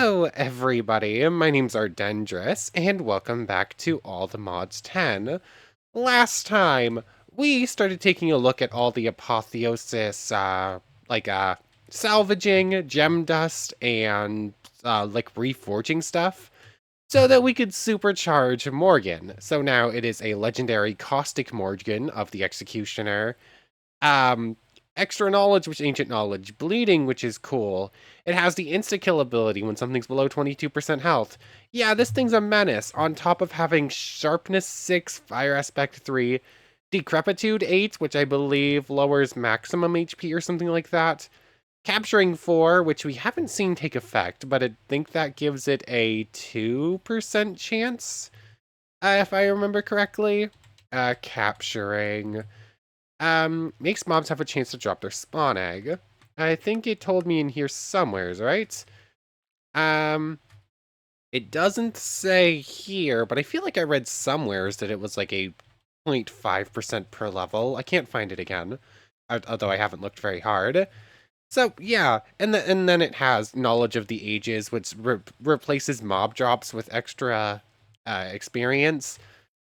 Hello, everybody. My name's Ardendris, and welcome back to All the Mods 10. Last time, we started taking a look at all the apotheosis, like, salvaging, gem dust, and, reforging stuff, so that we could supercharge Morgan. So now it is a legendary Caustic Morgan of the Executioner, um, extra knowledge, which ancient knowledge. Bleeding, which is cool. It has the insta-kill ability when something's below 22% health. Yeah, this thing's a menace, on top of having Sharpness 6, Fire Aspect 3, Decrepitude 8, which I believe lowers maximum HP or something like that. Capturing 4, which we haven't seen take effect, but I think that gives it a 2% chance, if I remember correctly. Capturing makes mobs have a chance to drop their spawn egg. I think it told me in here somewheres, right? Um, it doesn't say here, but I feel like I read somewheres that it was like a 0.5% per level. I can't find it again, although I haven't looked very hard. So yeah, and then it has knowledge of the ages, which replaces mob drops with extra experience.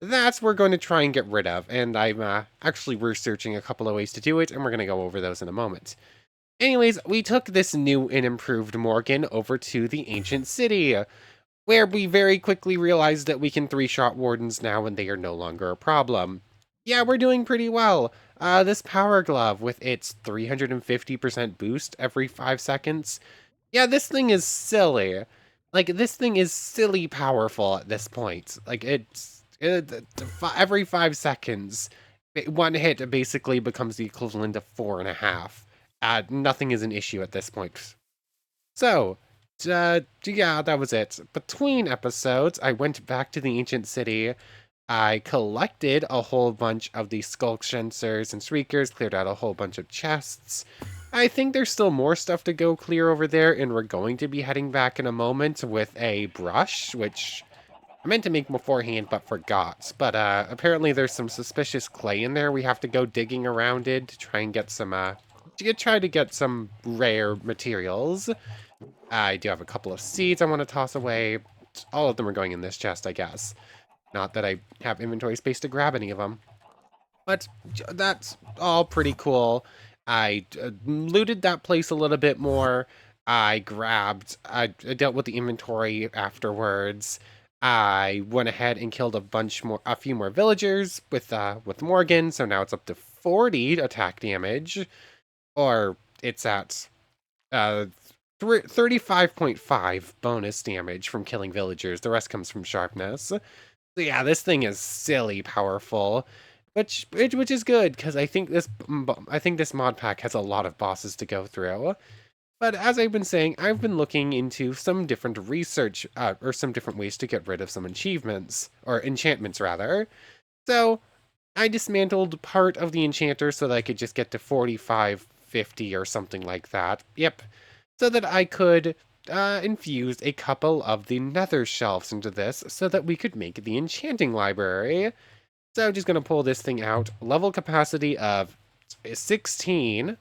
That's we're going to try and get rid of, and I'm actually researching a couple of ways to do it, and we're going to go over those in a moment. Anyways, we took this new and improved Morgan over to the ancient city, where we very quickly realized that we can three-shot wardens now and they are no longer a problem. Yeah, we're doing pretty well. This power glove with its 350% boost every 5 seconds. Yeah, this thing is silly. Like, this thing is silly powerful at this point. Like, every 5 seconds, one hit basically becomes the equivalent of 4.5. Nothing is an issue at this point. So, yeah, that was it. Between episodes, I went back to the ancient city. I collected a whole bunch of the skulk sensors and shriekers, cleared out a whole bunch of chests. I think there's still more stuff to go clear over there, and we're going to be heading back in a moment with a brush, which I meant to make beforehand but forgot. But apparently there's some suspicious clay in there. We have to go digging around it to try and get some try to get some rare materials. I do have a couple of seeds I want to toss away. All of them are going in this chest, I guess. Not that I have inventory space to grab any of them. But that's all pretty cool. I looted that place a little bit more. I dealt with the inventory afterwards. I went ahead and killed a few more villagers with Morgan, so now it's up to 40 attack damage, or it's at uh 35.5 bonus damage from killing villagers. The rest comes from sharpness. So yeah, this thing is silly powerful, which is good because I think this mod pack has a lot of bosses to go through. But as I've been saying, I've been looking into some different research, or some different ways to get rid of some achievements, or enchantments rather. So I dismantled part of the enchanter so that I could just get to 4550 or something like that. Yep. So that I could infuse a couple of the nether shelves into this so that we could make the enchanting library. So I'm just going to pull this thing out. Level capacity of 16.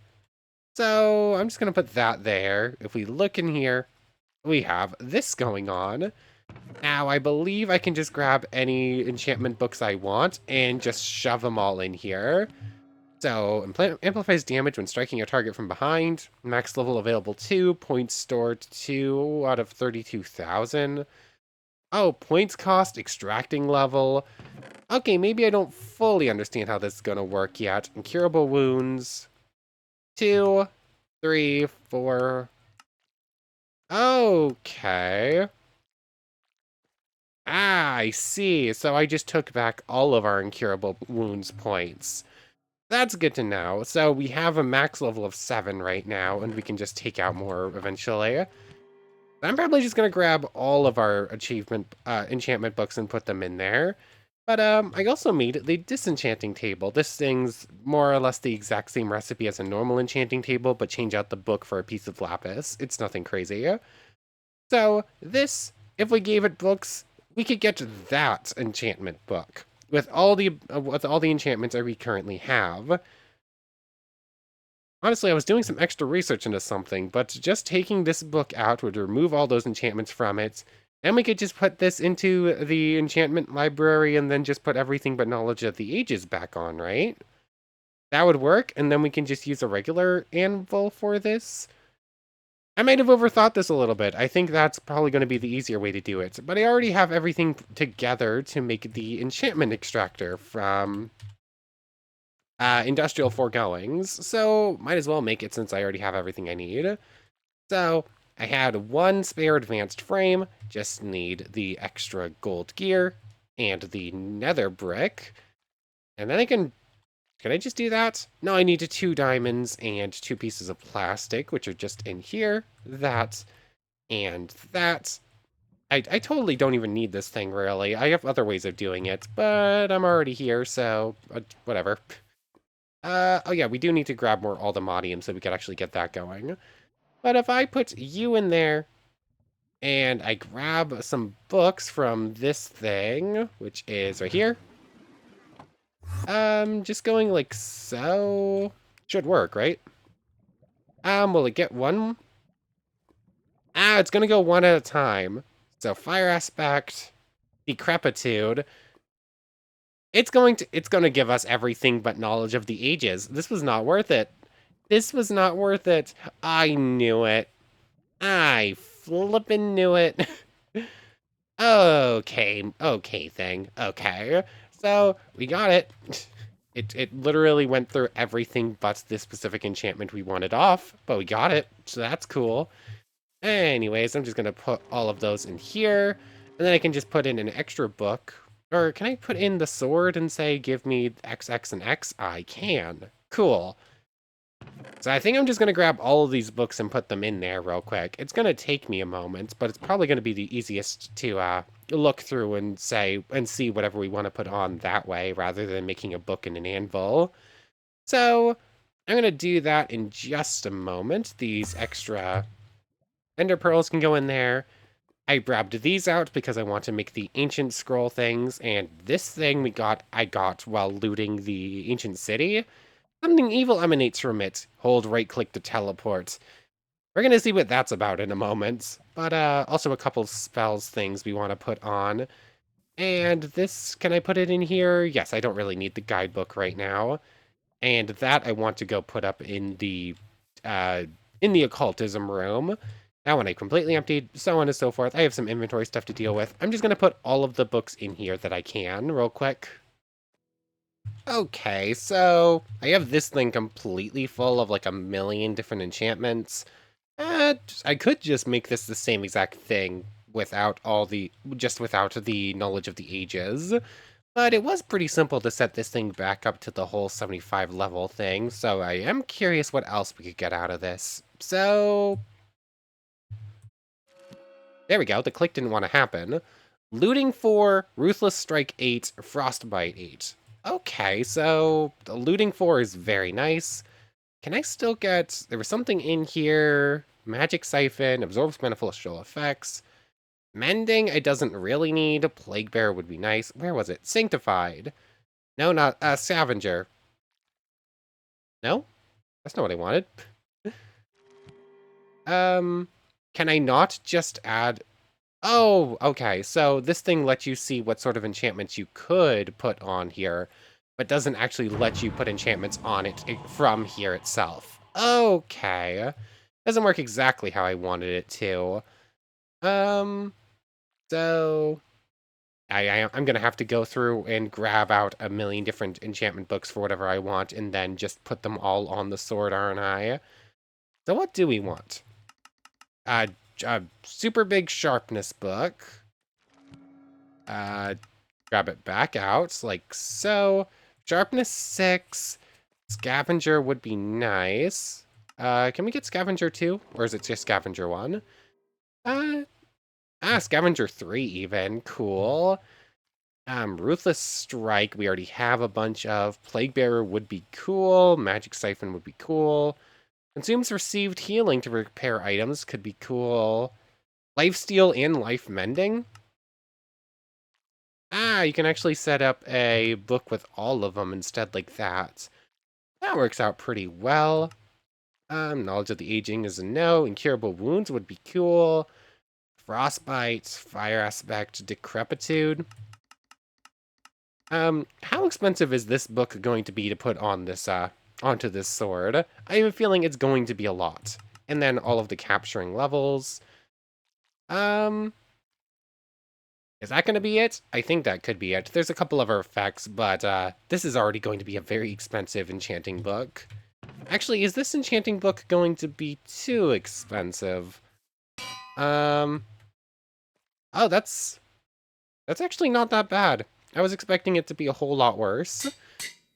So I'm just going to put that there. If we look in here, we have this going on. Now, I believe I can just grab any enchantment books I want and just shove them all in here. So, amplifies damage when striking a target from behind. Max level available 2. Points stored 2 out of 32,000. Oh, points cost, extracting level. Okay, maybe I don't fully understand how this is going to work yet. Incurable wounds. 2, 3, 4. Okay. I see. So I just took back all of our incurable wounds points. That's good to know. So we have a max level of 7 right now, and we can just take out more eventually. I'm probably just going to grab all of our enchantment books and put them in there. But I also made the disenchanting table. This thing's more or less the exact same recipe as a normal enchanting table, but change out the book for a piece of lapis. It's nothing crazy. So this, if we gave it books, we could get that enchantment book with all the enchantments that we currently have. Honestly, I was doing some extra research into something, but just taking this book out would remove all those enchantments from it. And we could just put this into the enchantment library and then just put everything but Knowledge of the Ages back on, right? That would work, and then we can just use a regular anvil for this. I might have overthought this a little bit. I think that's probably going to be the easier way to do it. But I already have everything together to make the enchantment extractor from Industrial Foregoings, so might as well make it since I already have everything I need. So I had one spare advanced frame, just need the extra gold gear and the nether brick. And then can I just do that? No, I need 2 diamonds and 2 pieces of plastic, which are just in here. That and that. I totally don't even need this thing, really. I have other ways of doing it, but I'm already here, so whatever. Oh yeah, we do need to grab more Aldemodium so we could actually get that going. But if I put you in there, and I grab some books from this thing, which is right here. Just going like so. Should work, right? Will it get one? It's gonna go one at a time. So fire aspect, decrepitude. It's gonna give us everything but knowledge of the ages. This was not worth it. This was not worth it. I knew it. I flippin' knew it. Okay thing. Okay. So, we got it. It literally went through everything but this specific enchantment we wanted off, but we got it, so that's cool. Anyways, I'm just gonna put all of those in here, and then I can just put in an extra book. Or can I put in the sword and say, give me X, X, and X? I can. Cool. So I think I'm just going to grab all of these books and put them in there real quick. It's going to take me a moment, but it's probably going to be the easiest to look through and say and see whatever we want to put on that way rather than making a book and an anvil. So I'm going to do that in just a moment. These extra ender pearls can go in there. I grabbed these out because I want to make the ancient scroll things, and this thing I got while looting the ancient city. Something evil emanates from it. Hold right click to teleport. We're gonna see what that's about in a moment. But also a couple spells things we want to put on. And this, can I put it in here? Yes, I don't really need the guidebook right now. And that I want to go put up uh in the occultism room. Now when I completely emptied, so on and so forth. I have some inventory stuff to deal with. I'm just gonna put all of the books in here that I can real quick. Okay, so I have this thing completely full of like a million different enchantments. I could just make this the same exact thing without the knowledge of the ages. But it was pretty simple to set this thing back up to the whole 75 level thing, so I am curious what else we could get out of this. So, there we go, the click didn't want to happen. Looting 4, Ruthless Strike 8, Frostbite 8. Okay, so the looting 4 is very nice. Can I still get... There was something in here. Magic Siphon, absorbs beneficial effects. Mending, I doesn't really need. Plague Bearer would be nice. Where was it? Sanctified. No, not... Scavenger. No? That's not what I wanted. Can I not just add... Oh, okay. So this thing lets you see what sort of enchantments you could put on here, but doesn't actually let you put enchantments on it from here itself. Okay. Doesn't work exactly how I wanted it to. So I'm gonna have to go through and grab out a million different enchantment books for whatever I want, and then just put them all on the sword, aren't I? So what do we want? Uh, a super big sharpness book. Grab it back out, like so. Sharpness 6. Scavenger would be nice. Can we get Scavenger 2? Or is it just Scavenger 1? Uh, Scavenger 3 even. Cool. Ruthless Strike, we already have a bunch of. Plague Bearer would be cool. Magic Siphon would be cool. Consumes received healing to repair items could be cool. Lifesteal and Life Mending? You can actually set up a book with all of them instead like that. That works out pretty well. Knowledge of the aging is a no. Incurable wounds would be cool. Frostbite, fire aspect, decrepitude. How expensive is this book going to be to put on this, onto this sword? I have a feeling it's going to be a lot. And then all of the capturing levels. Um, is that going to be it? I think that could be it. There's a couple other effects, but, this is already going to be a very expensive enchanting book. Actually, is this enchanting book going to be too expensive? Oh, that's actually not that bad. I was expecting it to be a whole lot worse.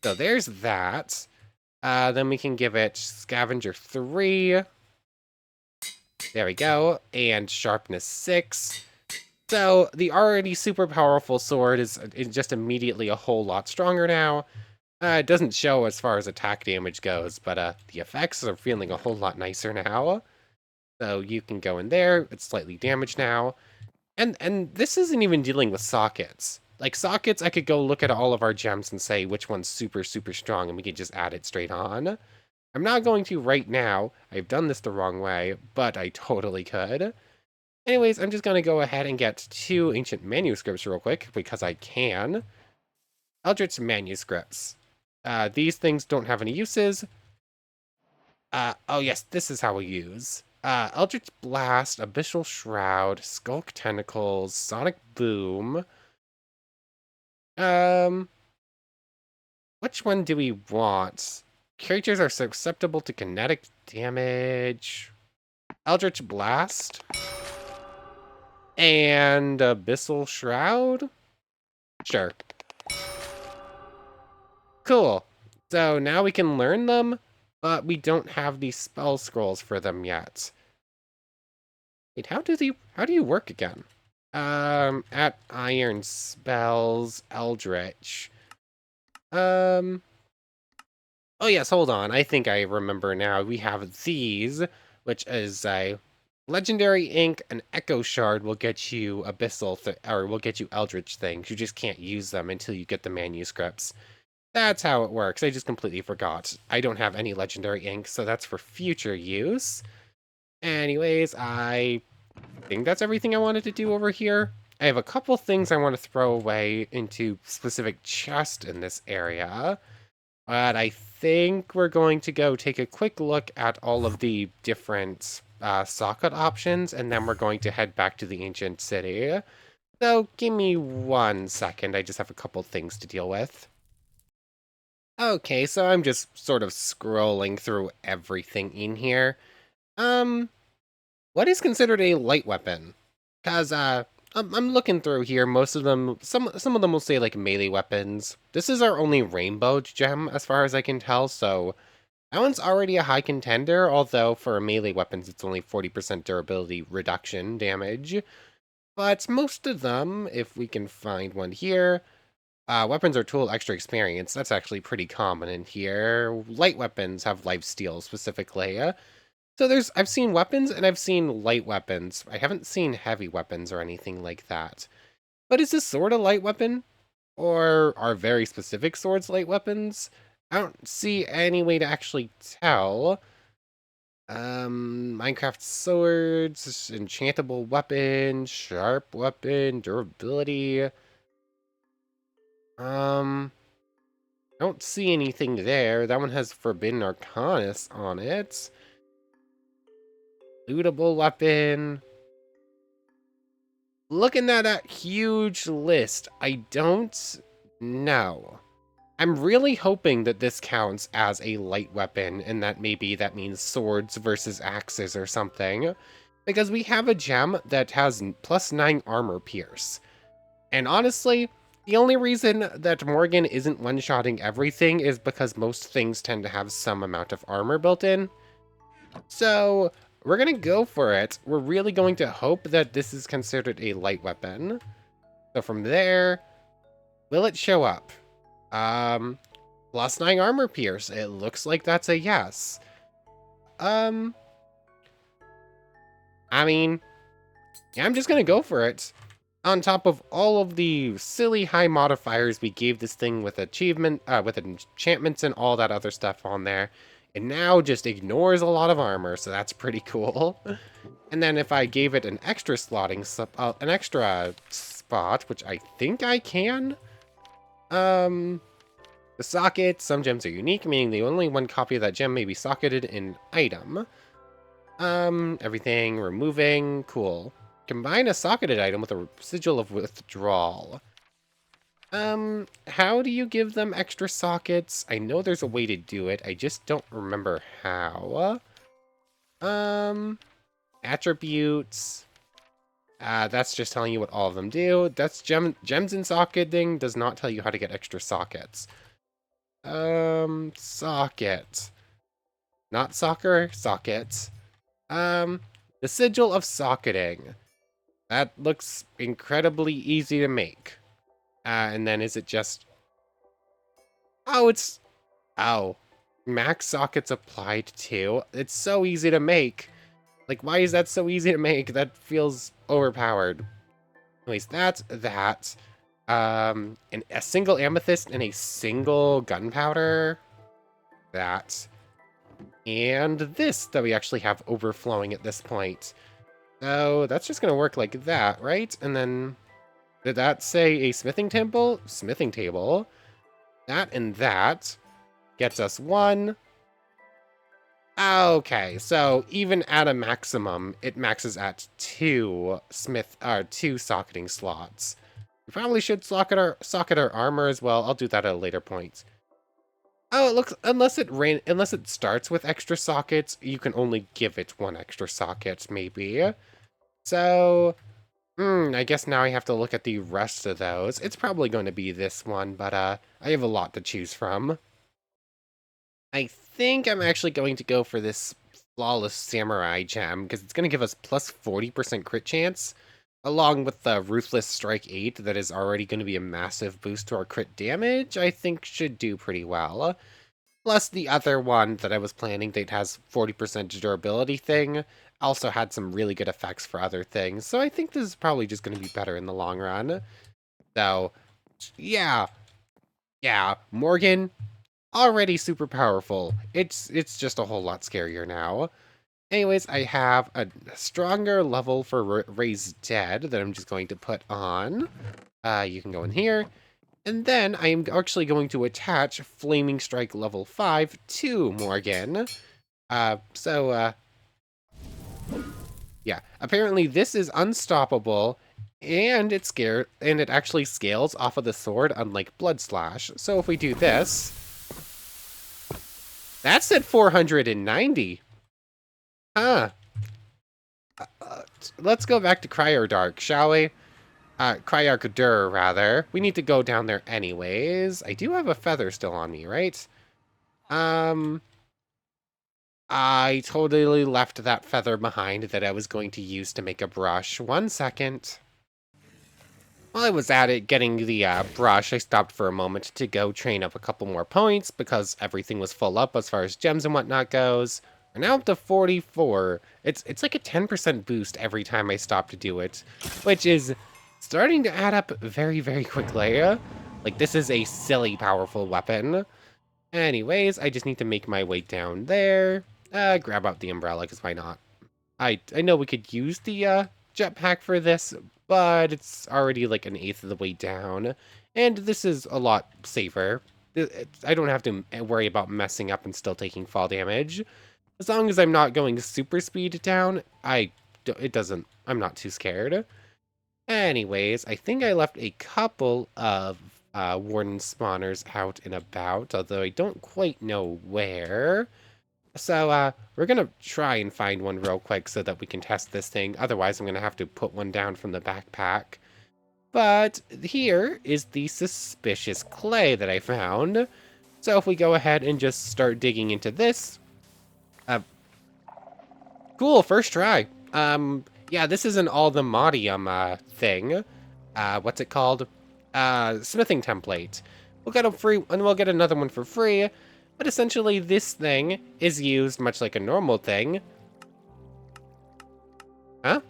So there's that. Then we can give it Scavenger 3. There we go. And Sharpness 6. So the already super powerful sword is just immediately a whole lot stronger now. It doesn't show as far as attack damage goes, but the effects are feeling a whole lot nicer now. So you can go in there. It's slightly damaged now. And this isn't even dealing with sockets. Like sockets, I could go look at all of our gems and say which one's super, super strong, and we could just add it straight on. I'm not going to right now. I've done this the wrong way, but I totally could. Anyways, I'm just going to go ahead and get 2 ancient manuscripts real quick, because I can. Eldritch manuscripts. These things don't have any uses. Oh yes, this is how we use. Eldritch Blast, Abyssal Shroud, Skulk Tentacles, Sonic Boom. Which one do we want? Creatures are susceptible to kinetic damage. Eldritch Blast. And Abyssal Shroud? Sure. Cool. So now we can learn them, but we don't have the spell scrolls for them yet. Wait, how do you work again? At Iron Spells, Eldritch. Oh yes, hold on. I think I remember now. We have these, which is a Legendary Ink, an Echo Shard will get you Abyssal, or will get you Eldritch things. You just can't use them until you get the manuscripts. That's how it works. I just completely forgot. I don't have any Legendary Ink, so that's for future use. Anyways, I think that's everything I wanted to do over here. I have a couple things I want to throw away into specific chests in this area. But I think we're going to go take a quick look at all of the different socket options, and then we're going to head back to the ancient city. So give me 1 second. I just have a couple things to deal with. Okay, so I'm just sort of scrolling through everything in here. What is considered a light weapon? Because, I'm looking through here, most of them, some of them will say, like, melee weapons. This is our only rainbow gem, as far as I can tell, so that one's already a high contender, although for melee weapons, it's only 40% durability reduction damage. But most of them, if we can find one here, weapons are tool extra experience. That's actually pretty common in here. Light weapons have lifesteal specifically. So I've seen weapons and I've seen light weapons. I haven't seen heavy weapons or anything like that. But is this sword a light weapon? Or are very specific swords light weapons? I don't see any way to actually tell. Minecraft swords, enchantable weapon, sharp weapon, durability. I don't see anything there. That one has Forbidden Arcanus on it. Lootable weapon. Looking at that huge list, I don't know. I'm really hoping that this counts as a light weapon, and that maybe that means swords versus axes or something. Because we have a gem that has +9 armor pierce. And honestly, the only reason that Morgan isn't one-shotting everything is because most things tend to have some amount of armor built in. So we're gonna go for it. We're really going to hope that this is considered a light weapon. So from there, will it show up? +9 armor pierce. It looks like that's a yes. I mean, yeah, I'm just gonna go for it. On top of all of the silly high modifiers we gave this thing with achievement, with enchantments and all that other stuff on there, it now just ignores a lot of armor, so that's pretty cool. And then if I gave it an extra an extra spot, which I think I can, the socket, some gems are unique, meaning the only one copy of that gem may be socketed in item. Everything removing, cool. Combine a socketed item with a sigil of withdrawal. How do you give them extra sockets? I know there's a way to do it, I just don't remember how. Attributes. That's just telling you what all of them do. That's gems in socketing does not tell you how to get extra sockets. Socket. Not soccer, sockets. The sigil of socketing. That looks incredibly easy to make. And then is it just... Oh, it's... Oh. Max sockets applied too. It's so easy to make. Like, why is that so easy to make? That feels overpowered. Anyways, that's that. And a single amethyst and a single gunpowder. That. And this that we actually have overflowing at this point. So that's just going to work like that, right? And then, did that say a smithing table? Smithing table. That and that gets us one. Okay, so even at a maximum, it maxes at two socketing slots. We probably should socket our armor as well. I'll do that at a later point. Oh, it looks, unless it starts with extra sockets, you can only give it one extra socket, maybe. So, I guess now I have to look at the rest of those. It's probably going to be this one, but I have a lot to choose from. I think I'm actually going to go for this Flawless Samurai gem, because it's going to give us plus 40% crit chance, along with the Ruthless Strike 8 that is already going to be a massive boost to our crit damage. I think should do pretty well. Plus the other one that I was planning that has 40% durability thing also had some really good effects for other things, so I think this is probably just going to be better in the long run. So, yeah, Morgan, already super powerful. It's just a whole lot scarier now. Anyways, I have a stronger level for Raise Dead that I'm just going to put on. You can go in here. And then I am actually going to attach Flaming Strike level 5 to Morgan. Yeah, apparently this is unstoppable, and it actually scales off of the sword, unlike Blood Slash. So if we do this, that's at 490. Huh. Let's go back to Cryodark, shall we? Cryarchdur, rather. We need to go down there anyways. I do have a feather still on me, right? I totally left that feather behind that I was going to use to make a brush. 1 second. While I was at it getting the brush, I stopped for a moment to go train up a couple more points because everything was full up as far as gems and whatnot goes. We're now up to 44. It's like a 10% boost every time I stop to do it, which is starting to add up very, very quickly. Like, this is a silly powerful weapon. Anyways, I just need to make my way down there. Grab out the umbrella, because why not? I know we could use the jetpack for this, but it's already like an eighth of the way down. And this is a lot safer. I don't have to worry about messing up and still taking fall damage. As long as I'm not going super speed down, I'm not too scared. Anyways, I think I left a couple of warden spawners out and about, although I don't quite know where. So we're going to try and find one real quick so that we can test this thing. Otherwise, I'm going to have to put one down from the backpack. But here is the suspicious clay that I found. So if we go ahead and just start digging into this. Cool, first try. Yeah, this is an all-the-modium thing. What's it called? Smithing template. We'll get a free, and we'll get another one for free. But essentially, this thing is used much like a normal thing. Huh?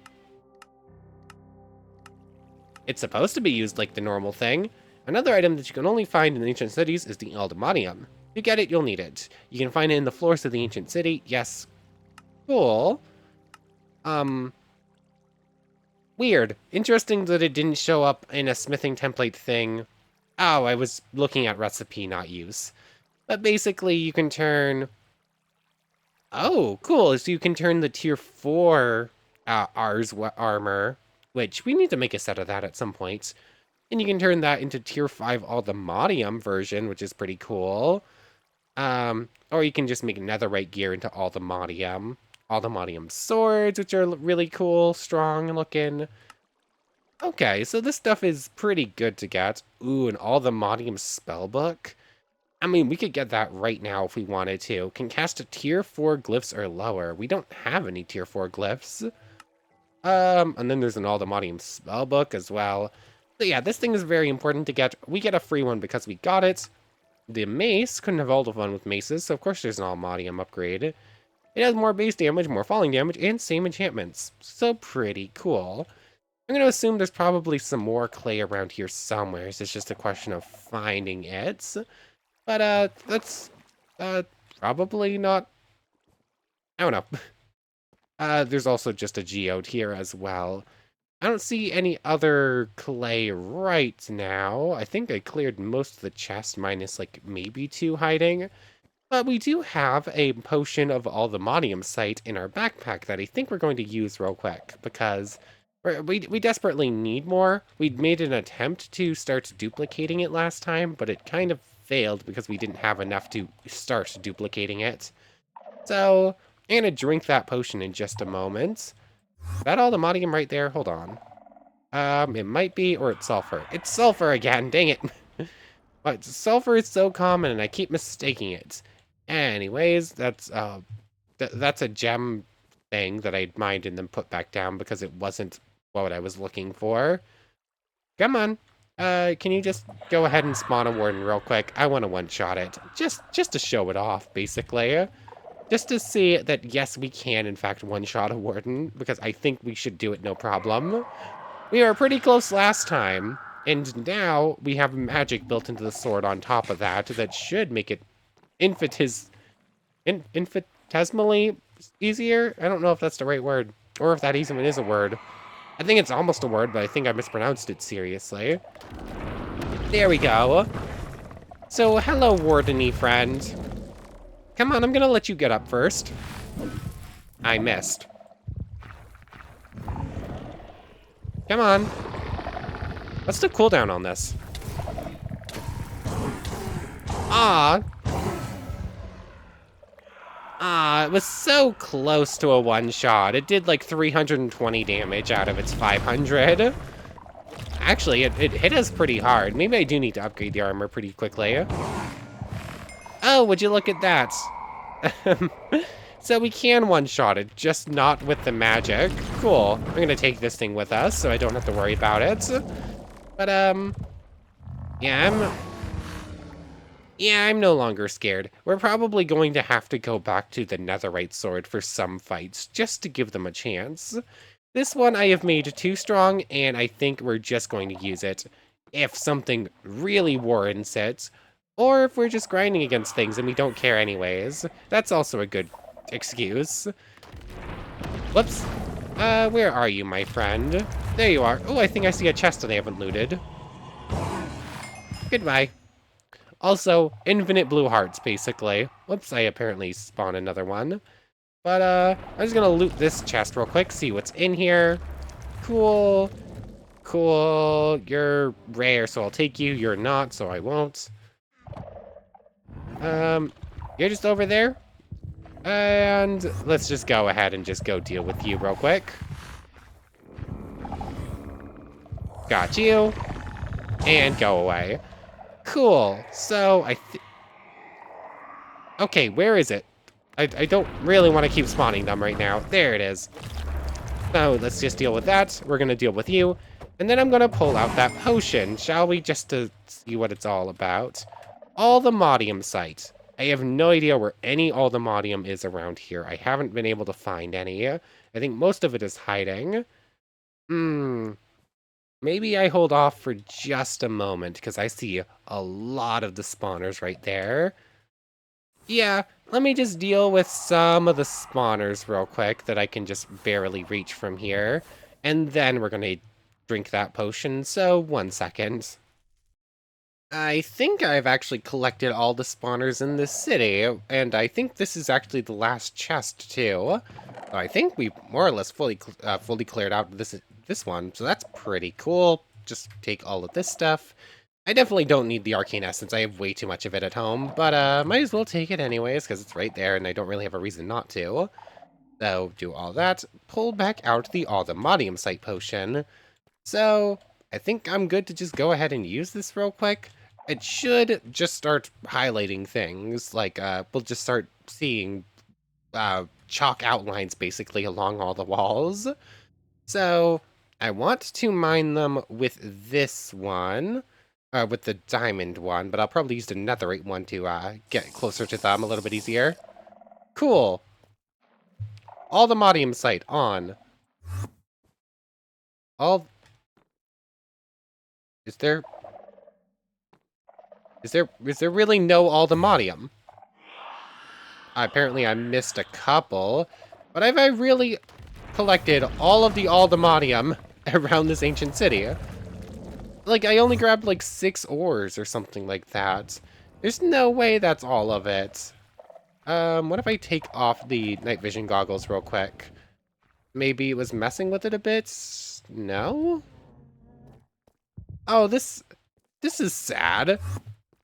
It's supposed to be used like the normal thing. Another item that you can only find in ancient cities is the Aldemonium. You get it, you'll need it. You can find it in the floors of the ancient city. Yes. Cool. Um, Weird. Interesting that it didn't show up in a smithing template thing. Oh, I was looking at recipe, not use. But basically, you can turn... Oh, cool. So you can turn the tier 4 Ars armor, which we need to make a set of that at some point. And you can turn that into tier 5 Aldemodium version, which is pretty cool. Or you can just make netherite gear into Aldemodium. Aldemodium swords, which are really cool, strong looking. Okay, so this stuff is pretty good to get. Ooh, and Aldemodium spellbook. I mean, we could get that right now if we wanted to. Can cast a tier 4 glyphs or lower. We don't have any tier 4 glyphs. And then there's an Aldemodium spellbook as well. So yeah, this thing is very important to get. We get a free one because we got it. The mace, couldn't have all the fun with maces, so of course there's an Aldemodium upgrade. It has more base damage, more falling damage, and same enchantments. So pretty cool. I'm going to assume there's probably some more clay around here somewhere. So it's just a question of finding it. But, that's, probably not... I don't know. There's also just a geode here as well. I don't see any other clay right now. I think I cleared most of the chest, minus, like, maybe 2 hiding. But we do have a potion of Aldemodium site in our backpack that I think we're going to use real quick, because we desperately need more. We'd made an attempt to start duplicating it last time, but it kind of failed because we didn't have enough to start duplicating it. So, I'm going to drink that potion in just a moment. Is that Aldemodium right there? Hold on. It might be, or it's sulfur. It's sulfur again, dang it. But sulfur is so common and I keep mistaking it. Anyways, that's a gem thing that I mined and then put back down because it wasn't what I was looking for. Come on. Can you just go ahead and spawn a warden real quick? I want to one-shot it. Just to show it off, basically. Just to see that, yes, we can, in fact, one-shot a warden, because I think we should do it no problem. We were pretty close last time, and now we have magic built into the sword on top of that that should make it infinitesimally easier? I don't know if that's the right word, or if that even is a word. I think it's almost a word, but I think I mispronounced it seriously. There we go. So, hello, wardeny friend. Come on, I'm gonna let you get up first. I missed. Come on. What's the cooldown on this? It was so close to a one-shot. It did like 320 damage out of its 500. Actually, it hit us pretty hard. Maybe I do need to upgrade the armor pretty quickly. Oh, would you look at that? So we can one-shot it, just not with the magic. Cool. I'm gonna take this thing with us, so I don't have to worry about it. But, yeah, I'm no longer scared. We're probably going to have to go back to the netherite sword for some fights, just to give them a chance. This one I have made too strong, and I think we're just going to use it if something really warrants it, or if we're just grinding against things and we don't care anyways. That's also a good excuse. Whoops. Where are you, my friend? There you are. Oh, I think I see a chest that I haven't looted. Goodbye. Also, infinite blue hearts, basically. Whoops, I apparently spawned another one. But, I'm just gonna loot this chest real quick, see what's in here. Cool. Cool. You're rare, so I'll take you. You're not, so I won't. You're just over there? And let's just go ahead and just go deal with you real quick. Got you. And go away. Cool. So, okay, where is it? I don't really want to keep spawning them right now. There it is. So, let's just deal with that. We're going to deal with you. And then I'm going to pull out that potion, shall we? Just to see what it's all about. Aldemodium site. I have no idea where any Aldemodium is around here. I haven't been able to find any. I think most of it is hiding. Maybe I hold off for just a moment, because I see a lot of the spawners right there. Yeah, let me just deal with some of the spawners real quick that I can just barely reach from here. And then we're gonna drink that potion, so 1 second. I think I've actually collected all the spawners in this city, and I think this is actually the last chest too. So I think we more or less fully cleared out this one, so that's pretty cool. Just take all of this stuff. I definitely don't need the arcane essence. I have way too much of it at home, but might as well take it anyways because it's right there, and I don't really have a reason not to. So do all that. Pull back out the Automodium Site potion. So I think I'm good to just go ahead and use this real quick. It should just start highlighting things, like we'll just start seeing chalk outlines basically along all the walls. So I want to mine them with this one, with the diamond one, but I'll probably use the netherite one to get closer to them a little bit easier. Cool. All the modium site on. All is there is there really no Aldemodium? Apparently I missed a couple, but have I really collected all of the Aldemodium around this ancient city? Like, I only grabbed like 6 ores or something like that. There's no way that's all of it. What if I take off the night vision goggles real quick? Maybe it was messing with it a bit? No? Oh, this is sad.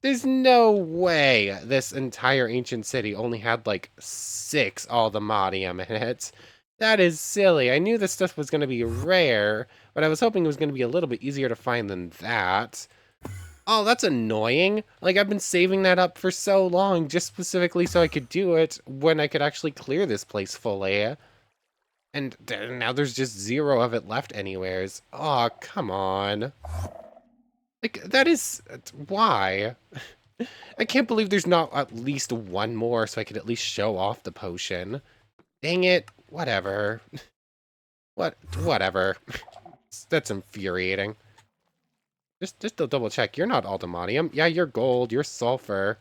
There's no way this entire ancient city only had like 6 Aldemodium in it. That is silly. I knew this stuff was going to be rare, but I was hoping it was going to be a little bit easier to find than that. Oh, that's annoying. Like, I've been saving that up for so long, just specifically so I could do it when I could actually clear this place fully. And now there's just 0 of it left anywheres. Oh, come on. Like, that is... why? I can't believe there's not at least one more so I could at least show off the potion. Dang it. Whatever. Whatever. That's infuriating. Just to double check, you're not Aldemodium. Yeah, you're gold. You're sulfur.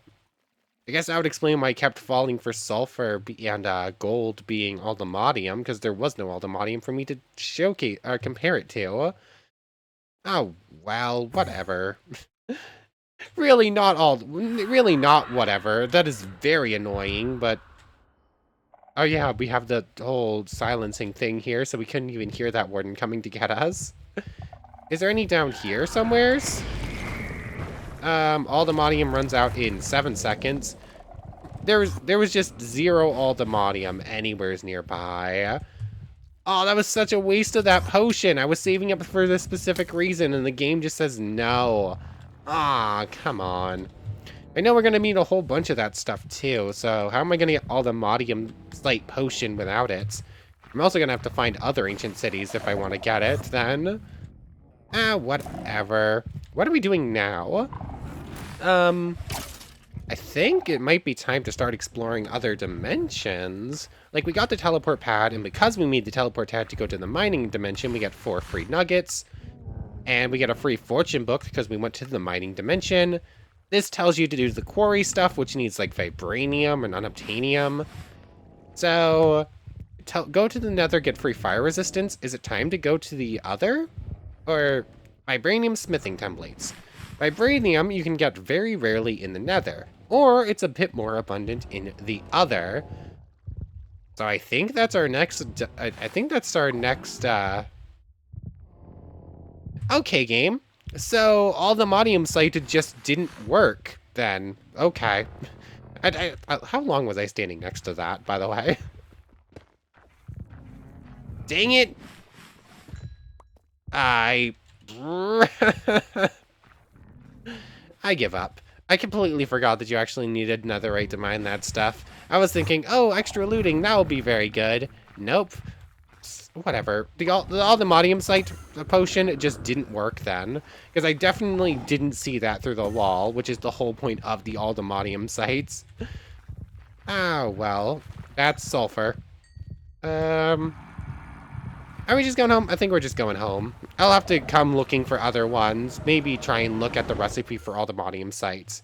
I guess I would explain why I kept falling for sulfur and gold being Aldemodium, because there was no Aldemodium for me to showcase or compare it to. Oh, well, whatever. Really not whatever. That is very annoying, but... Oh yeah, we have the whole silencing thing here, so we couldn't even hear that warden coming to get us. Is there any down here somewheres? Aldemodium runs out in 7 seconds. There was just 0 Aldemodium anywheres nearby. Oh, that was such a waste of that potion. I was saving up for this specific reason, and the game just says no. Ah, come on. I know we're going to need a whole bunch of that stuff, too, so how am I going to get Aldemodium Slight Potion without it? I'm also going to have to find other ancient cities if I want to get it, then. Whatever. What are we doing now? I think it might be time to start exploring other dimensions. Like, we got the teleport pad, and because we made the teleport pad to go to the mining dimension, we get 4 free nuggets. And we get a free fortune book because we went to the mining dimension. This tells you to do the quarry stuff, which needs, like, vibranium and unobtainium. So, go to the nether, get free fire resistance. Is it time to go to the other? Or vibranium smithing templates. Vibranium you can get very rarely in the nether, or it's a bit more abundant in the other. So I think that's our next, okay, game. So all the modium site just didn't work then. Okay. How long was I standing next to that, by the way? Dang it! I give up. I completely forgot that you actually needed netherite to mine that stuff. I was thinking, oh, extra looting, that will be very good. Nope. Whatever. The Aldemodium site potion just didn't work then. Because I definitely didn't see that through the wall, which is the whole point of the Aldemodium sites. Oh, well. That's sulfur. Are we just going home? I think we're just going home. I'll have to come looking for other ones. Maybe try and look at the recipe for all the Modium sites.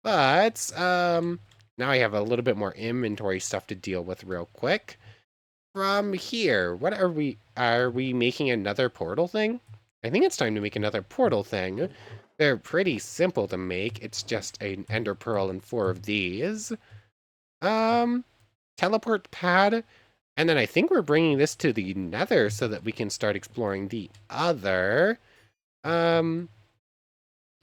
But, now Now I have a little bit more inventory stuff to deal with real quick. From here, what are we? Are we making another portal thing? I think it's time to make another portal thing. They're pretty simple to make. It's just an ender pearl and 4 of these. Um, Teleport pad. And then I think we're bringing this to the nether so that we can start exploring the other. Um,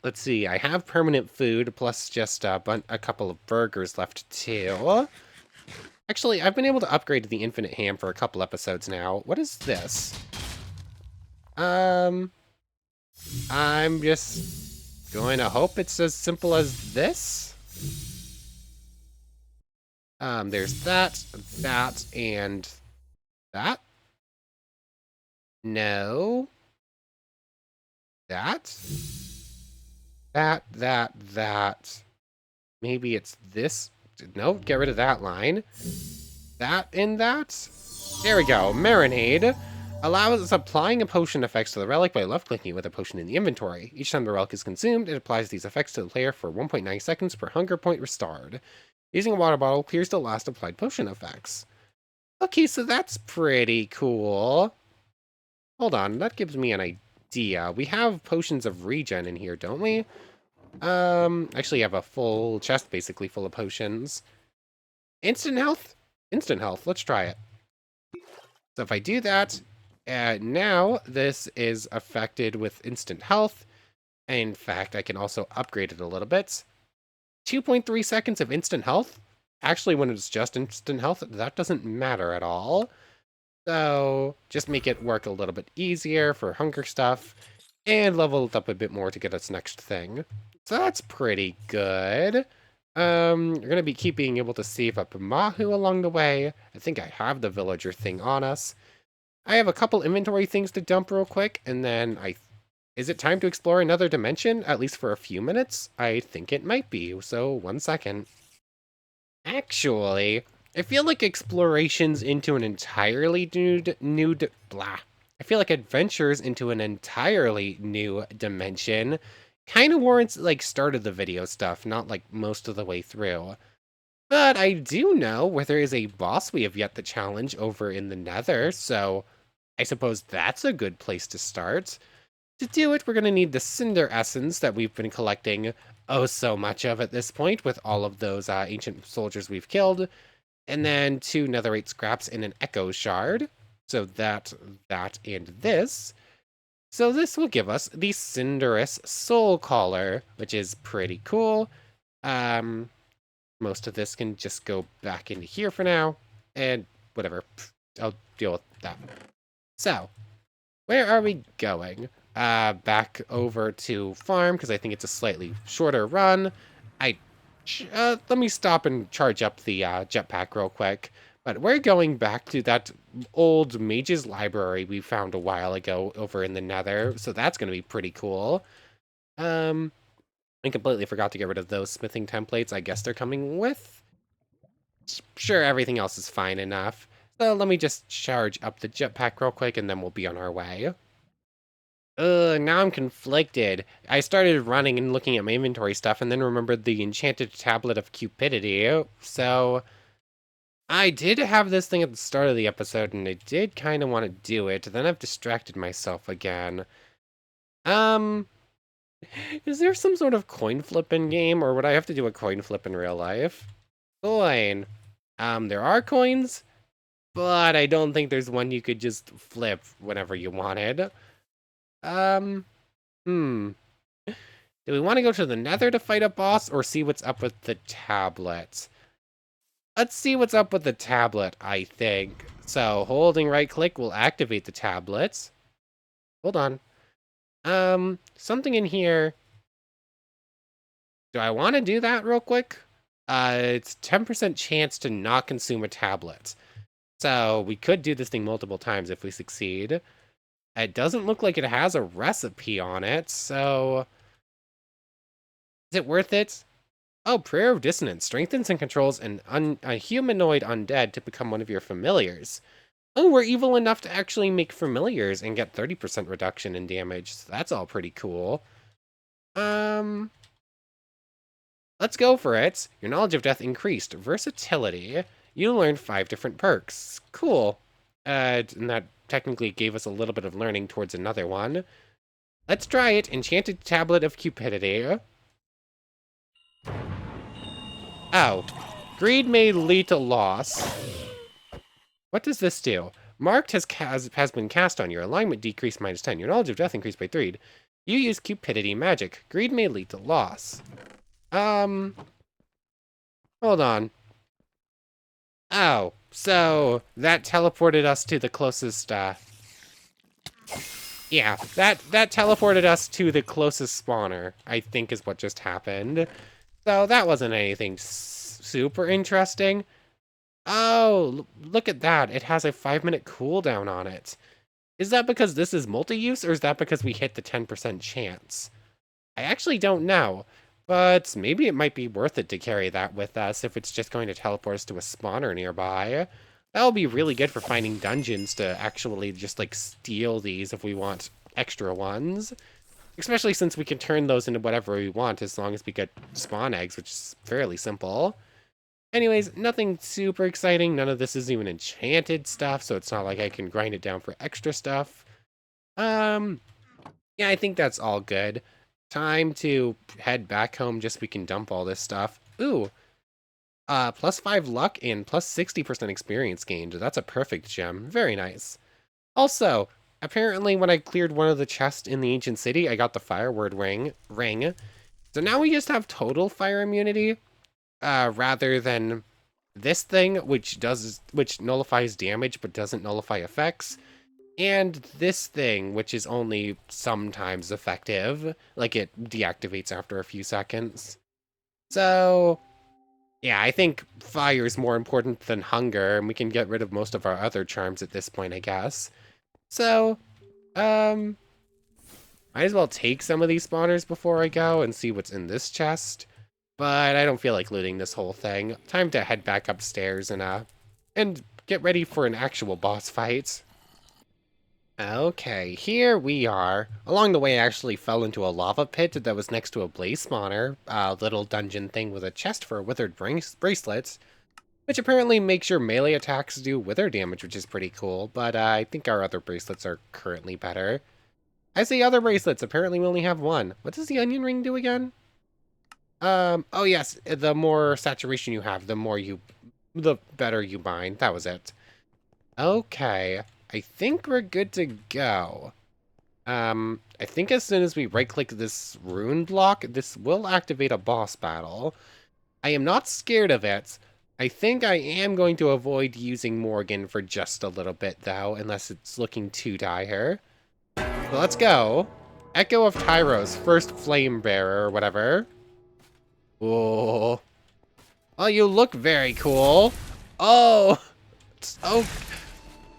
let's see. I have permanent food plus just a couple of burgers left too. Actually, I've been able to upgrade to the infinite ham for a couple episodes now. What is this? Um, I'm just going to hope it's as simple as this. There's that, and that. No. That. That. Maybe it's this. No, get rid of that line. That and that. There we go. Marinade allows applying a potion effects to the relic by left-clicking with a potion in the inventory. Each time the relic is consumed, it applies these effects to the player for 1.9 seconds per hunger point restored. Using a water bottle clears the last applied potion effects. Okay, so that's pretty cool. Hold on, that gives me an idea. We have potions of regen in here, don't we? Actually, I have a full chest basically full of potions. Instant health? Instant health. Let's try it. So if I do that, now this is affected with instant health. In fact, I can also upgrade it a little bit. 2.3 seconds of instant health. Actually, when it's just instant health, that doesn't matter at all. So just make it work a little bit easier for hunger stuff and level it up a bit more to get its next thing. So that's pretty good. You're going to be keeping able to save up Mahu along the way. I think I have the villager thing on us. I have a couple inventory things to dump real quick, and then is it time to explore another dimension, at least for a few minutes? I think it might be, so 1 second. Actually, I feel like explorations into an entirely I feel like adventures into an entirely new dimension kind of warrants like start of the video stuff, not like most of the way through. But I do know where there is a boss we have yet to challenge over in the Nether, so I suppose that's a good place to start. To do it, we're going to need the Cinder Essence that we've been collecting oh so much of at this point with all of those ancient soldiers we've killed, and then 2 netherite scraps and an echo shard. So that, and this. So this will give us the Cinderous Soul Collar, which is pretty cool. Most of this can just go back into here for now, and whatever, I'll deal with that. So, where are we going? Back over to farm, because I think it's a slightly shorter run. Let me stop and charge up the jetpack real quick. But we're going back to that old mage's library we found a while ago over in the Nether, so that's going to be pretty cool. I completely forgot to get rid of those smithing templates. I guess they're coming with. Sure, everything else is fine enough. So let me just charge up the jetpack real quick, and then we'll be on our way. Now I'm conflicted. I started running and looking at my inventory stuff and then remembered the enchanted tablet of cupidity. So I did have this thing at the start of the episode and I did kind of want to do it. Then I've distracted myself again. Is there some sort of coin flip in game or would I have to do a coin flip in real life? Coin. There are coins, but I don't think there's one you could just flip whenever you wanted. Do we want to go to the Nether to fight a boss or see what's up with the tablet? Let's see what's up with the tablet, I think. So, holding right click will activate the tablets. Hold on. Something in here. Do I want to do that real quick? It's 10% chance to not consume a tablet. So, we could do this thing multiple times if we succeed. It doesn't look like it has a recipe on it, so... Is it worth it? Oh, Prayer of Dissonance strengthens and controls a humanoid undead to become one of your familiars. Oh, we're evil enough to actually make familiars and get 30% reduction in damage. So that's all pretty cool. Let's go for it. Your knowledge of death increased. Versatility. You learned 5 different perks. Cool. And that technically gave us a little bit of learning towards another one. Let's try it. Enchanted Tablet of Cupidity. Oh. Greed may lead to loss. What does this do? Marked has been cast on your alignment decreased -10. Your knowledge of death increased by 3. You use Cupidity magic. Greed may lead to loss. Hold on. Oh, so that teleported us to the closest, yeah, that teleported us to the closest spawner, I think is what just happened. So that wasn't anything super interesting. Oh, look at that. It has a 5-minute cooldown on it. Is that because this is multi-use, or is that because we hit the 10% chance? I actually don't know, but maybe it might be worth it to carry that with us if it's just going to teleport us to a spawner nearby. That'll be really good for finding dungeons to actually just, like, steal these if we want extra ones. Especially since we can turn those into whatever we want as long as we get spawn eggs, which is fairly simple. Anyways, nothing super exciting. None of this is even enchanted stuff, so it's not like I can grind it down for extra stuff. Yeah, I think that's all good. Time to head back home just so we can dump all this stuff. Ooh, +5 luck and +60% experience gained. That's a perfect gem. Very nice. Also, apparently when I cleared one of the chests in the ancient city, I got the fire word ring. So now we just have total fire immunity. Rather than this thing, which nullifies damage but doesn't nullify effects, and this thing, which is only sometimes effective, like it deactivates after a few seconds. So, yeah, I think fire is more important than hunger, and we can get rid of most of our other charms at this point, I guess. So, might as well take some of these spawners before I go and see what's in this chest. But I don't feel like looting this whole thing. Time to head back upstairs and get ready for an actual boss fight. Okay, here we are. Along the way, I actually fell into a lava pit that was next to a blaze spawner, a little dungeon thing with a chest for withered bracelets, which apparently makes your melee attacks do wither damage, which is pretty cool, but I think our other bracelets are currently better. I say other bracelets, apparently we only have one. What does the onion ring do again? Oh yes, the more saturation you have, the better you mine. That was it. Okay, I think we're good to go. I think as soon as we right-click this rune block, this will activate a boss battle. I am not scared of it. I think I am going to avoid using Morgan for just a little bit, though, unless it's looking too dire. So let's go. Echo of Tyros, first flame bearer or whatever. Oh, oh, you look very cool. Oh,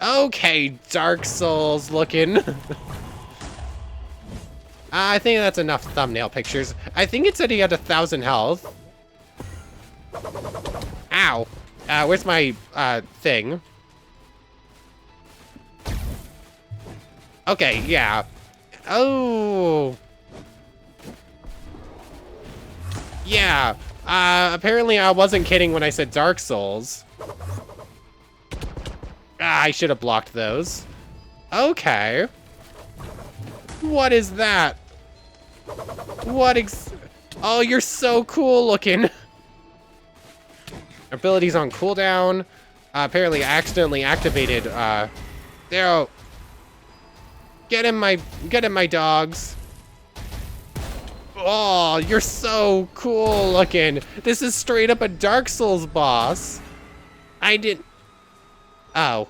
okay, Dark Souls looking. I think that's enough thumbnail pictures. I think it said he had 1,000 health. Ow. Where's my, thing? Okay, yeah. Oh. Yeah, apparently I wasn't kidding when I said Dark Souls. I should have blocked those. Okay. What is that? Oh, you're so cool looking. Abilities on cooldown. Apparently I accidentally activated, there. Get him, my dogs. Oh, you're so cool looking. This is straight up a Dark Souls boss. Oh.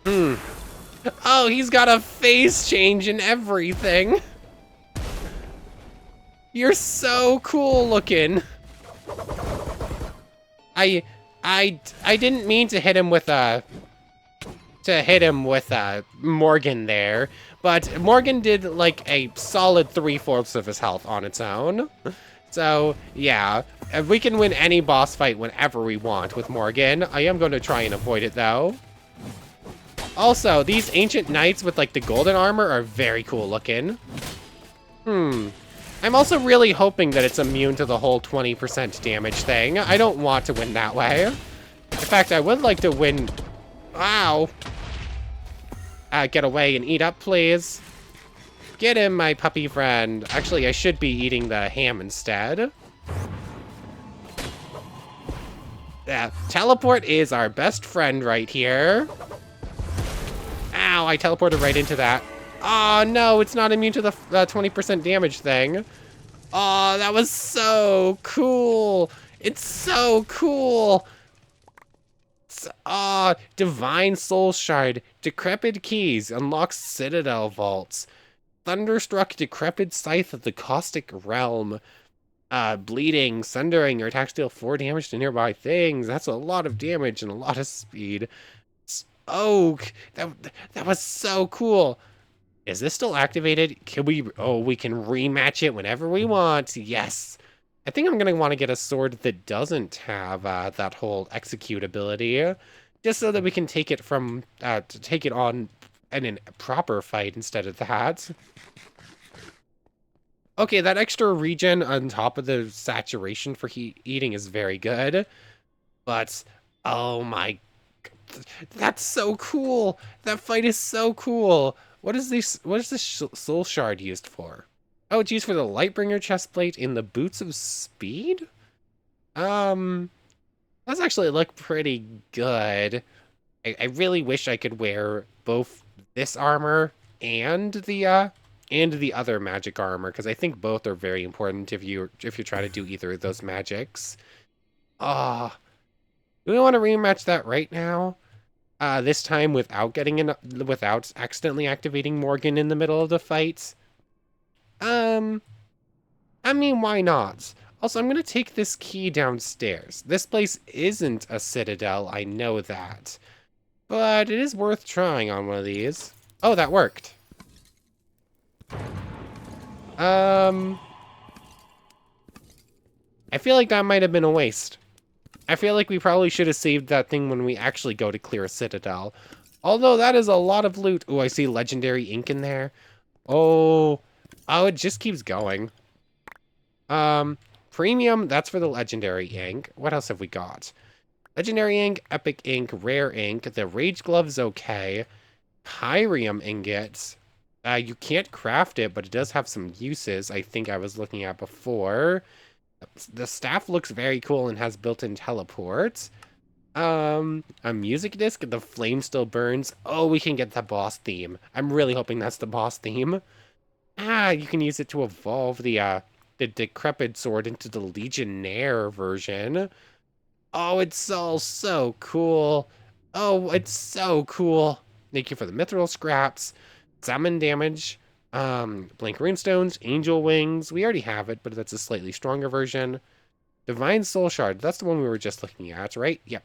Oh, he's got a face change and everything. You're so cool looking. I didn't mean to hit him with Morgan there, but Morgan did like a solid 3/4 of his health on its own. So yeah, we can win any boss fight whenever we want with Morgan. I am going to try and avoid it though. Also, these ancient knights with like the golden armor are very cool looking. I'm also really hoping that it's immune to the whole 20% damage thing. I don't want to win that way. In fact, I would like to win... Ow. Get away and eat up, please. Get him, my puppy friend. Actually, I should be eating the ham instead. Teleport is our best friend right here. Ow, I teleported right into that. Oh, no, it's not immune to the 20% damage thing. Oh, that was so cool. It's so cool. Divine Soul Shard. Decrepit Keys. Unlocks Citadel Vaults. Thunderstruck Decrepit Scythe of the Caustic Realm. Bleeding, Sundering. Your attacks deal 4 damage to nearby things. That's a lot of damage and a lot of speed. Oak. That was so cool. Is this still activated? Can we... Oh, we can rematch it whenever we want. Yes. I think I'm going to want to get a sword that doesn't have that whole execute ability. Just so that we can take it from... take it on in a proper fight instead of that. Okay, that extra regen on top of the saturation for eating is very good. But, oh my... That's so cool! That fight is so cool! What is this soul shard used for? Oh, it's used for the Lightbringer chestplate in the Boots of Speed? That's actually look pretty good. I really wish I could wear both this armor and the other magic armor, because I think both are very important if you try to do either of those magics. Do we want to rematch that right now? This time without without accidentally activating Morgan in the middle of the fight. I mean, why not? Also, I'm gonna take this key downstairs. This place isn't a citadel, I know that. But it is worth trying on one of these. Oh, that worked. I feel like that might have been a waste. I feel like we probably should have saved that thing when we actually go to clear a citadel. Although that is a lot of loot. Oh, I see legendary ink in there. Oh, it just keeps going. Premium, that's for the legendary ink. What else have we got? Legendary ink, epic ink, rare ink. The rage glove's okay. Pyrium ingots. You can't craft it, but it does have some uses I think I was looking at before. The staff looks very cool and has built-in teleports. A music disc, the flame still burns. Oh, we can get the boss theme. I'm really hoping that's the boss theme. You can use it to evolve the decrepit sword into the Legionnaire version. Oh, it's all so cool. Oh, it's so cool. Thank you for the mithril scraps. Summon damage. Blank runestones, angel wings. We already have it, but that's a slightly stronger version. Divine Soul Shard. That's the one we were just looking at, right? Yep.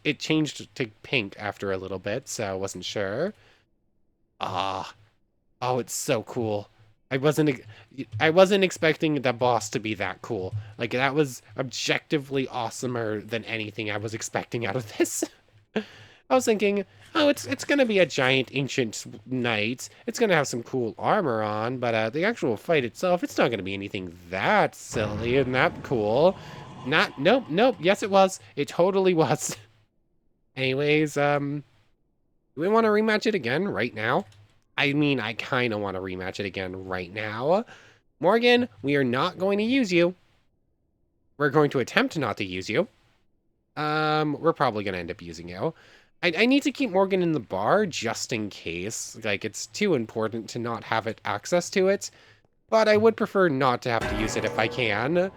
It changed to pink after a little bit, so I wasn't sure. Oh, it's so cool. I wasn't expecting the boss to be that cool. Like, that was objectively awesomer than anything I was expecting out of this. I was thinking, oh, it's gonna be a giant ancient knight. It's gonna have some cool armor on, but the actual fight itself, it's not gonna be anything that silly and that cool. Nope. Yes, it was. It totally was. Anyways, do we want to rematch it again right now? I mean, I kind of want to rematch it again right now. Morgan, we are not going to use you. We're going to attempt not to use you. We're probably going to end up using you. I need to keep Morgan in the bar just in case. Like, it's too important to not have it access to it. But I would prefer not to have to use it if I can.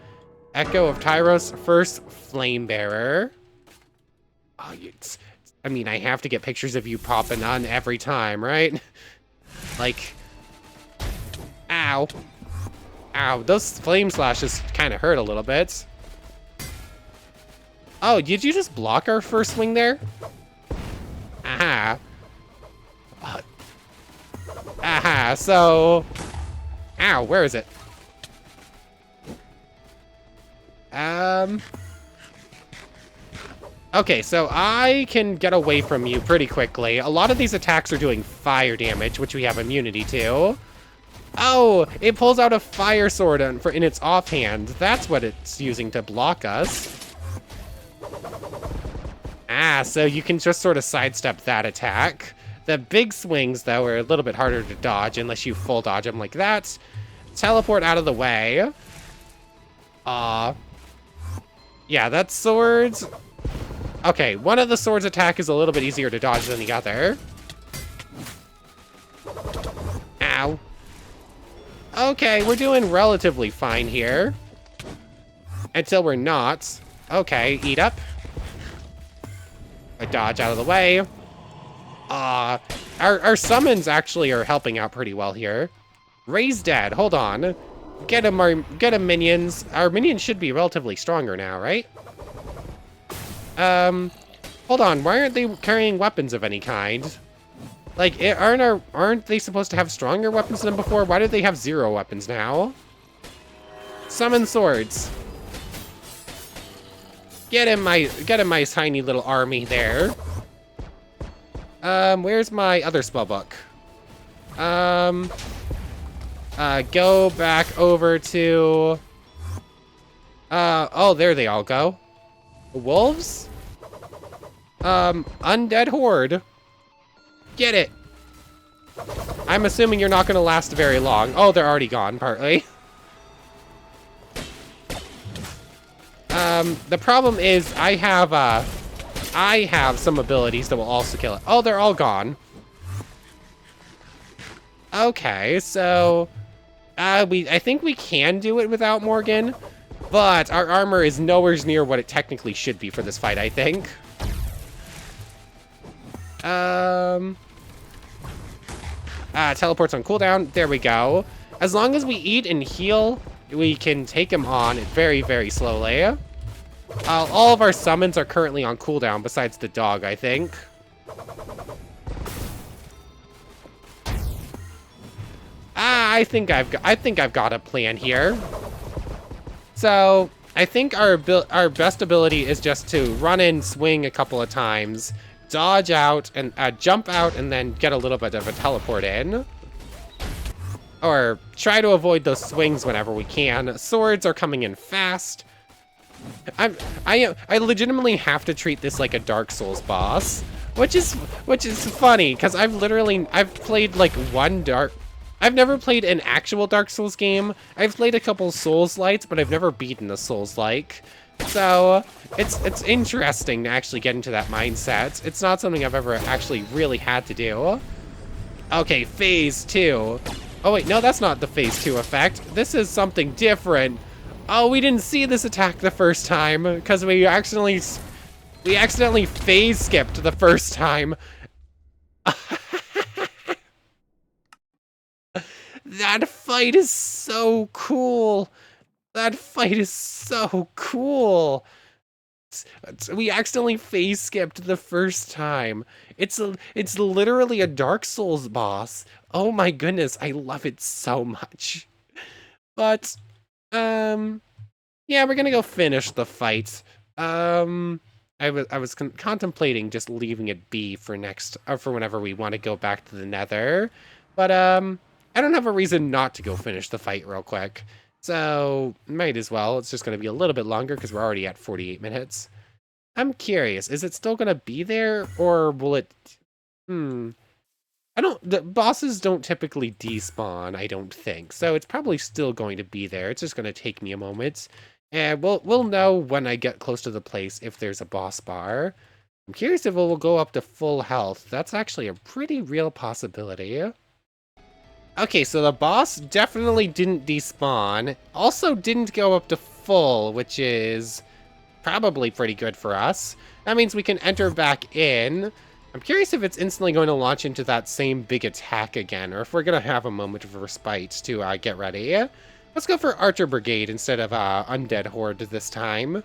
Echo of Tyros, first Flame Bearer. Oh, I mean, I have to get pictures of you popping on every time, right? Like, ow. Ow, those flame slashes kind of hurt a little bit. Oh, did you just block our first swing there? Aha. Aha, so... Ow, where is it? Okay, so I can get away from you pretty quickly. A lot of these attacks are doing fire damage, which we have immunity to. Oh, it pulls out a fire sword in its offhand. That's what it's using to block us. Ah, so you can just sort of sidestep that attack. The big swings, though, are a little bit harder to dodge unless you full dodge them like that. Teleport out of the way. Yeah, that's swords. Okay, one of the swords attack is a little bit easier to dodge than the other. Ow. Okay, we're doing relatively fine here. Until we're not. Okay, eat up. I dodge out of the way. Our summons actually are helping out pretty well here. Raise dead, hold on. Get him, minions. Our minions should be relatively stronger now, right? Hold on, why aren't they carrying weapons of any kind? Like, aren't they supposed to have stronger weapons than before? Why do they have 0 weapons now? Summon swords. Get in my tiny little army there. Where's my other spellbook? Go back over to... oh, there they all go. Wolves? Undead horde. Get it. I'm assuming you're not gonna last very long. Oh, they're already gone, partly. The problem is I have some abilities that will also kill it. Oh, they're all gone. Okay, so I think we can do it without Morgan, but our armor is nowhere near what it technically should be for this fight, I think. Teleports on cooldown. There we go. As long as we eat and heal, we can take him on very, very slowly. All of our summons are currently on cooldown besides the dog, I think. I think I've got a plan here. So I think our best ability is just to run in, swing a couple of times, dodge out, and jump out, and then get a little bit of a teleport in. Or try to avoid those swings whenever we can. Swords are coming in fast. I legitimately have to treat this like a Dark Souls boss, which is funny because I've played like I've never played an actual Dark Souls game. I've played a couple Souls-lights, but I've never beaten a Souls-like. So it's interesting to actually get into that mindset. It's not something I've ever actually really had to do. Okay, phase 2. Oh wait, no, that's not the phase 2 effect. This is something different. Oh, we didn't see this attack the first time because we accidentally phase skipped the first time. That fight is so cool. That fight is so cool. We accidentally phase skipped the first time. It's literally a Dark Souls boss. Oh my goodness, I love it so much. But yeah, we're gonna go finish the fight. I was contemplating just leaving it be for for whenever we want to go back to the Nether, but I don't have a reason not to go finish the fight real quick, so might as well. It's just gonna be a little bit longer because we're already at 48 minutes. I'm curious, is it still gonna be there, or will it? The bosses don't typically despawn, I don't think. So it's probably still going to be there. It's just going to take me a moment. And we'll know when I get close to the place if there's a boss bar. I'm curious if it will go up to full health. That's actually a pretty real possibility. Okay, so the boss definitely didn't despawn. Also didn't go up to full, which is probably pretty good for us. That means we can enter back in. I'm curious if it's instantly going to launch into that same big attack again, or if we're going to have a moment of respite to get ready. Let's go for Archer Brigade instead of Undead Horde this time.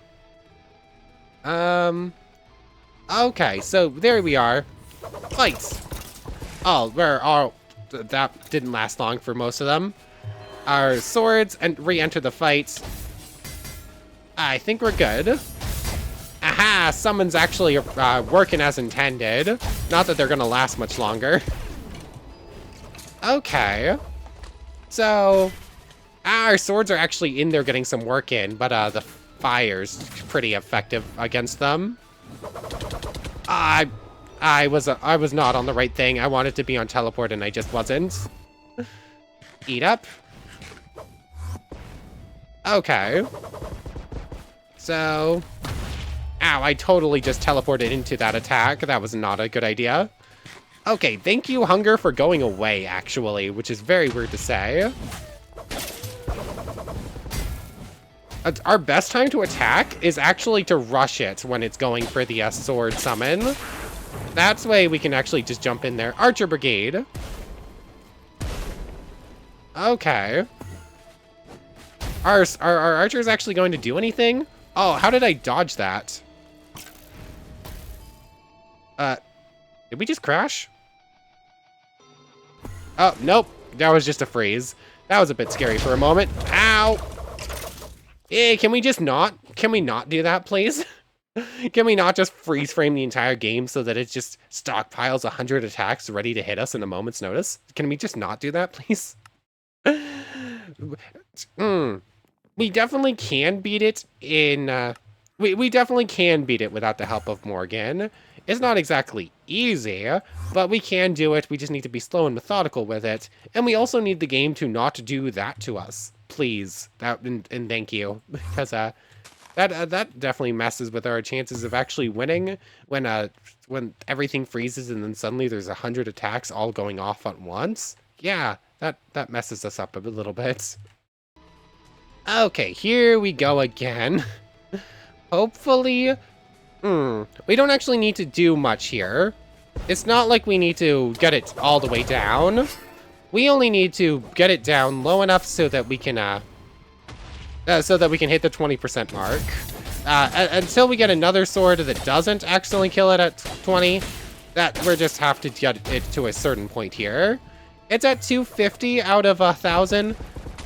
Okay, so there we are. Fights! Oh, that didn't last long for most of them. Our swords and re-enter the fight. I think we're good. Aha! Summons actually working as intended. Not that they're gonna last much longer. Okay. So, our swords are actually in there getting some work in, but the fire's pretty effective against them. I was not on the right thing. I wanted to be on teleport and I just wasn't. Eat up. Okay. So, ow, I totally just teleported into that attack. That was not a good idea. Okay, thank you, hunger, for going away, actually, which is very weird to say. Our best time to attack is actually to rush it when it's going for the sword summon. That's the way we can actually just jump in there. Archer Brigade. Okay. Are our archers actually going to do anything? Oh, how did I dodge that? Did we just crash? Oh, nope. That was just a freeze. That was a bit scary for a moment. Ow! Hey, can we not do that, please? Can we not just freeze frame the entire game so that it just stockpiles 100 attacks ready to hit us in a moment's notice? Can we just not do that, please? We definitely can beat it in, we definitely can beat it without the help of Morgan. It's not exactly easy, but we can do it. We just need to be slow and methodical with it. And we also need the game to not do that to us. Please. And thank you. Because, that definitely messes with our chances of actually winning when everything freezes and then suddenly there's 100 attacks all going off at once. Yeah, that messes us up a little bit. Okay, here we go again. Hopefully, we don't actually need to do much here. It's not like we need to get it all the way down. We only need to get it down low enough so that we can hit the 20% mark. Until we get another sword that doesn't accidentally kill it at 20, we just have to get it to a certain point here. It's at 250 out of 1,000.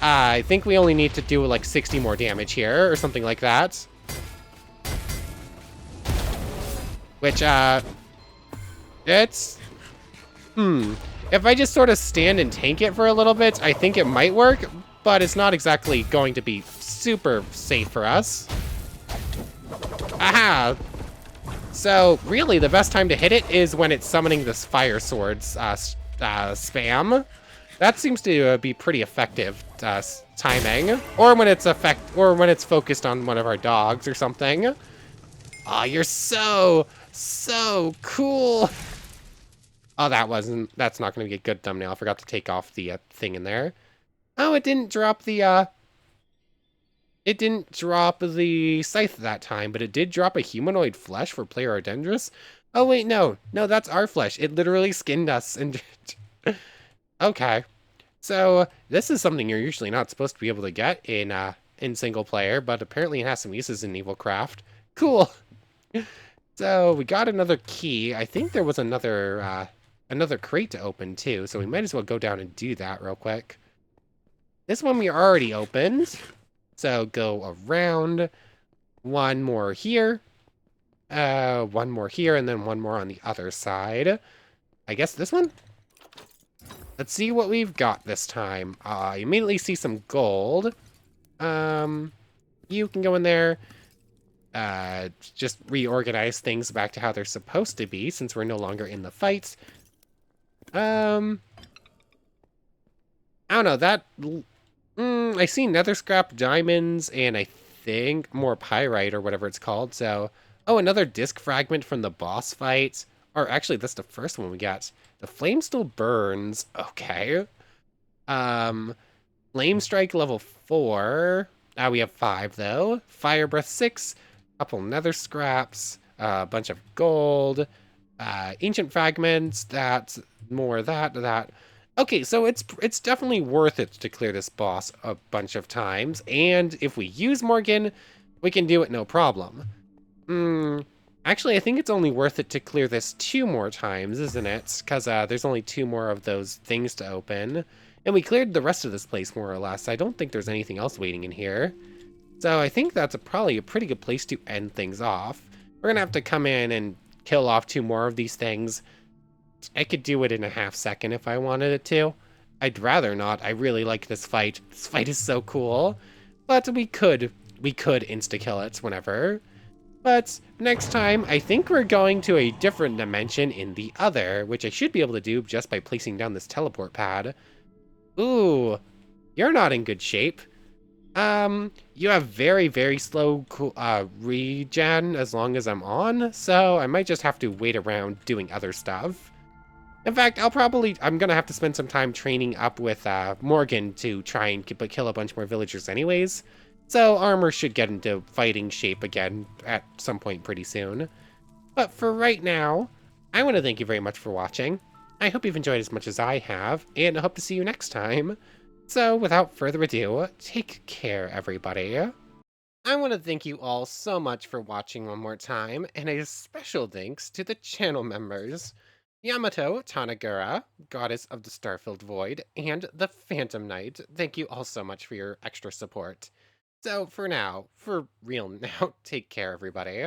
I think we only need to do like 60 more damage here or something like that. Which, it's... If I just sort of stand and tank it for a little bit, I think it might work, but it's not exactly going to be super safe for us. Aha! So, really, the best time to hit it is when it's summoning this fire swords spam. That seems to be pretty effective timing, or when it's focused on one of our dogs or something. Oh, you're so cool. Oh, that's not going to be a good thumbnail. I forgot to take off the thing in there. Oh, it didn't drop the scythe that time, but it did drop a humanoid flesh for player Ardendris. Oh wait, no, that's our flesh. It literally skinned us and. Okay, so this is something you're usually not supposed to be able to get in single player, but apparently it has some uses in EvilCraft. Cool. So we got another key. I think there was another crate to open too, so we might as well go down and do that real quick. This one we already opened, so go around. One more here, one more here, and then one more on the other side. I guess this one? Let's see what we've got this time. You immediately see some gold. You can go in there. Just reorganize things back to how they're supposed to be since we're no longer in the fight. I don't know, I see nether scrap diamonds and I think more pyrite or whatever it's called. So, oh, another disc fragment from the boss fight. Or actually, that's the first one we got. The flame still burns. Okay. Flame strike level 4. We have 5 though. Fire breath 6. Couple nether scraps. A bunch of gold. Ancient fragments. That's more that. Okay, so it's definitely worth it to clear this boss a bunch of times. And if we use Morgan, we can do it no problem. Actually, I think it's only worth it to clear this 2 more times, isn't it? Because there's only 2 more of those things to open. And we cleared the rest of this place, more or less. I don't think there's anything else waiting in here. So I think that's probably a pretty good place to end things off. We're going to have to come in and kill off 2 more of these things. I could do it in a half second if I wanted it to. I'd rather not. I really like this fight. This fight is so cool. But we could insta-kill it whenever. But next time, I think we're going to a different dimension in the other, which I should be able to do just by placing down this teleport pad. Ooh, you're not in good shape. You have very, very slow regen as long as I'm on, so I might just have to wait around doing other stuff. In fact, I'm gonna have to spend some time training up with Morgan to try and kill a bunch more villagers anyways. So armor should get into fighting shape again at some point pretty soon. But for right now, I want to thank you very much for watching. I hope you've enjoyed as much as I have, and I hope to see you next time. So without further ado, take care everybody. I want to thank you all so much for watching one more time, and a special thanks to the channel members. Yamato Tanagura, Goddess of the Starfilled Void, and the Phantom Knight, thank you all so much for your extra support. So for now, for real now, take care everybody.